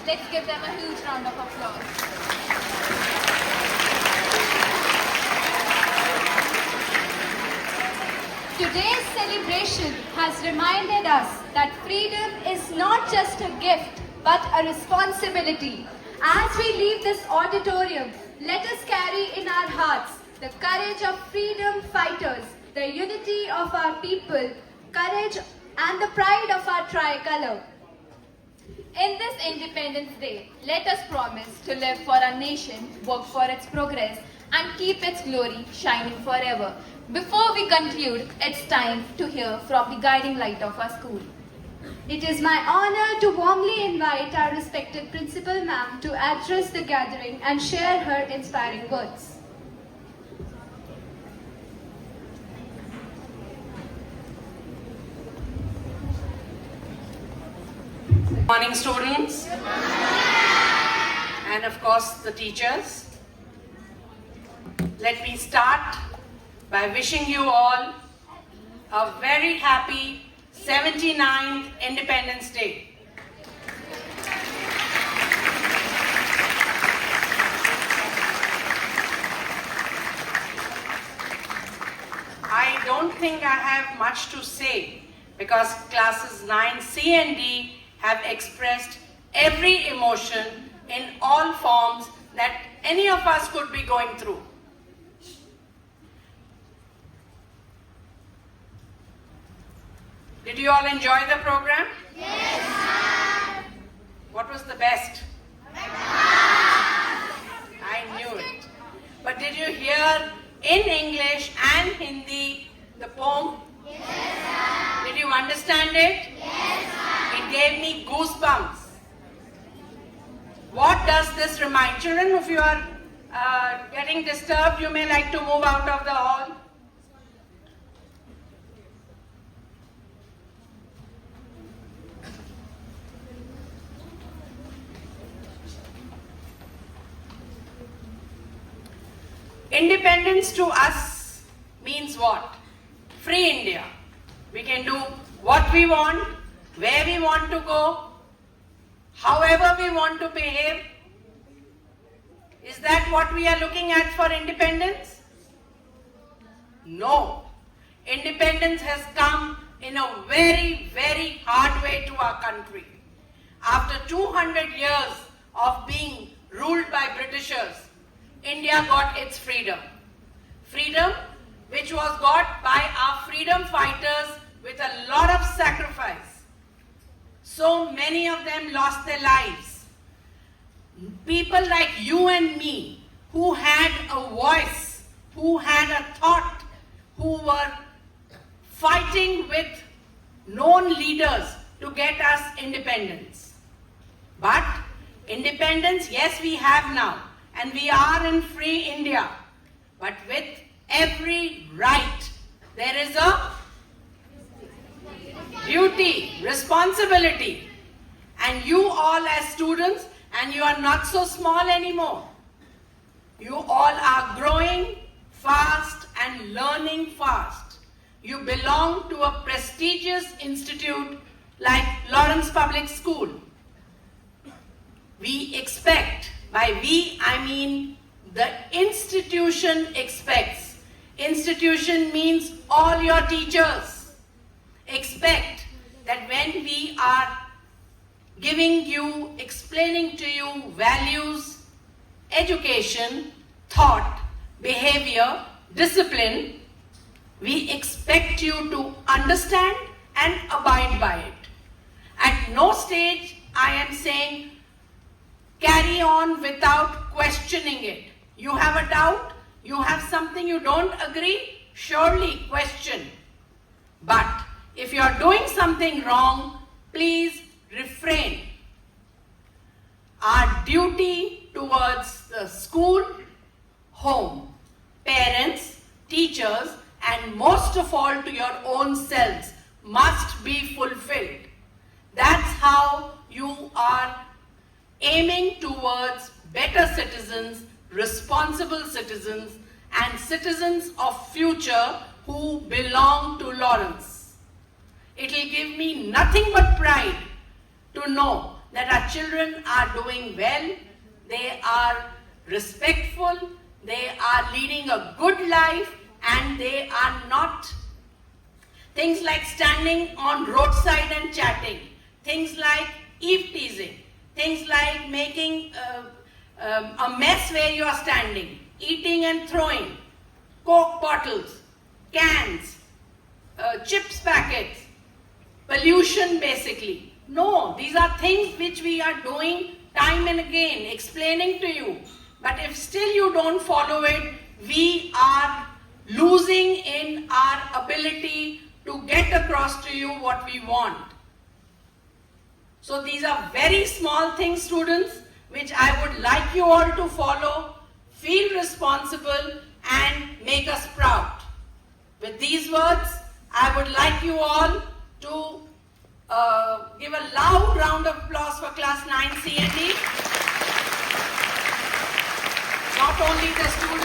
Let's give them a huge round of applause. Today's celebration has reminded us that freedom is not just a gift but a responsibility. As we leave this auditorium, let us carry in our hearts the courage of freedom fighters, the unity of our people, courage and the pride of our tricolor. In this Independence Day, let us promise to live for our nation, work for its progress, and keep its glory shining forever. Before we conclude, it's time to hear from the guiding light of our school. It is my honor to warmly invite our respected Principal Ma'am to address the gathering and share her inspiring words. Good morning, students, and of course the teachers. Let me start by wishing you all a very happy 79th Independence Day. I don't think I have much to say because classes 9C and D have expressed every emotion in all forms that any of us could be going through. Did you all enjoy the program? Yes, ma'am. What was the best? I knew it. But did you hear in English and Hindi the poem? Yes, ma'am. Did you understand it? Yes, ma'am. It gave me goosebumps. What does this remind? Children, if you are getting disturbed, you may like to move out of the hall. Independence to us means what? Free India. We can do what we want, where we want to go, however we want to behave. Is that what we are looking at for independence? No. Independence has come in a very, very hard way to our country. After 200 years of being ruled by Britishers, India got its freedom. Freedom which was got by our freedom fighters with a lot of sacrifice. So many of them lost their lives. People like you and me who had a voice, who had a thought, who were fighting with known leaders to get us independence. But independence, yes, we have now. And we are in free India. But with every right, there is a duty, responsibility. And you all as students, and you are not so small anymore. You all are growing fast and learning fast. You belong to a prestigious institute like Lawrance Public School. We expect, by we I mean the institution expects. Institution means all your teachers expect that when we are giving you, explaining to you values, education, thought, behavior, discipline, we expect you to understand and abide by it. At no stage I am saying carry on without questioning it. You have a doubt, you have something you don't agree, surely question. But if you are doing something wrong, please refrain. Our duty towards the school, home, parents, teachers, and most of all to your own selves must be fulfilled. That's how you are aiming towards better citizens, responsible citizens, and citizens of future who belong to Lawrence. It will give me nothing but pride to know that our children are doing well, they are respectful, they are leading a good life, and they are not things like standing on roadside and chatting, things like eve teasing, things like making a mess where you are standing, eating and throwing, Coke bottles, cans, chips packets, pollution basically. No, these are things which we are doing time and again, explaining to you. But if still you don't follow it, we are losing in our ability to get across to you what we want. So these are very small things, students, which I would like you all to follow, feel responsible, and make us proud. With these words, I would like you all to give a loud round of applause for class 9 C&D. Not only the students,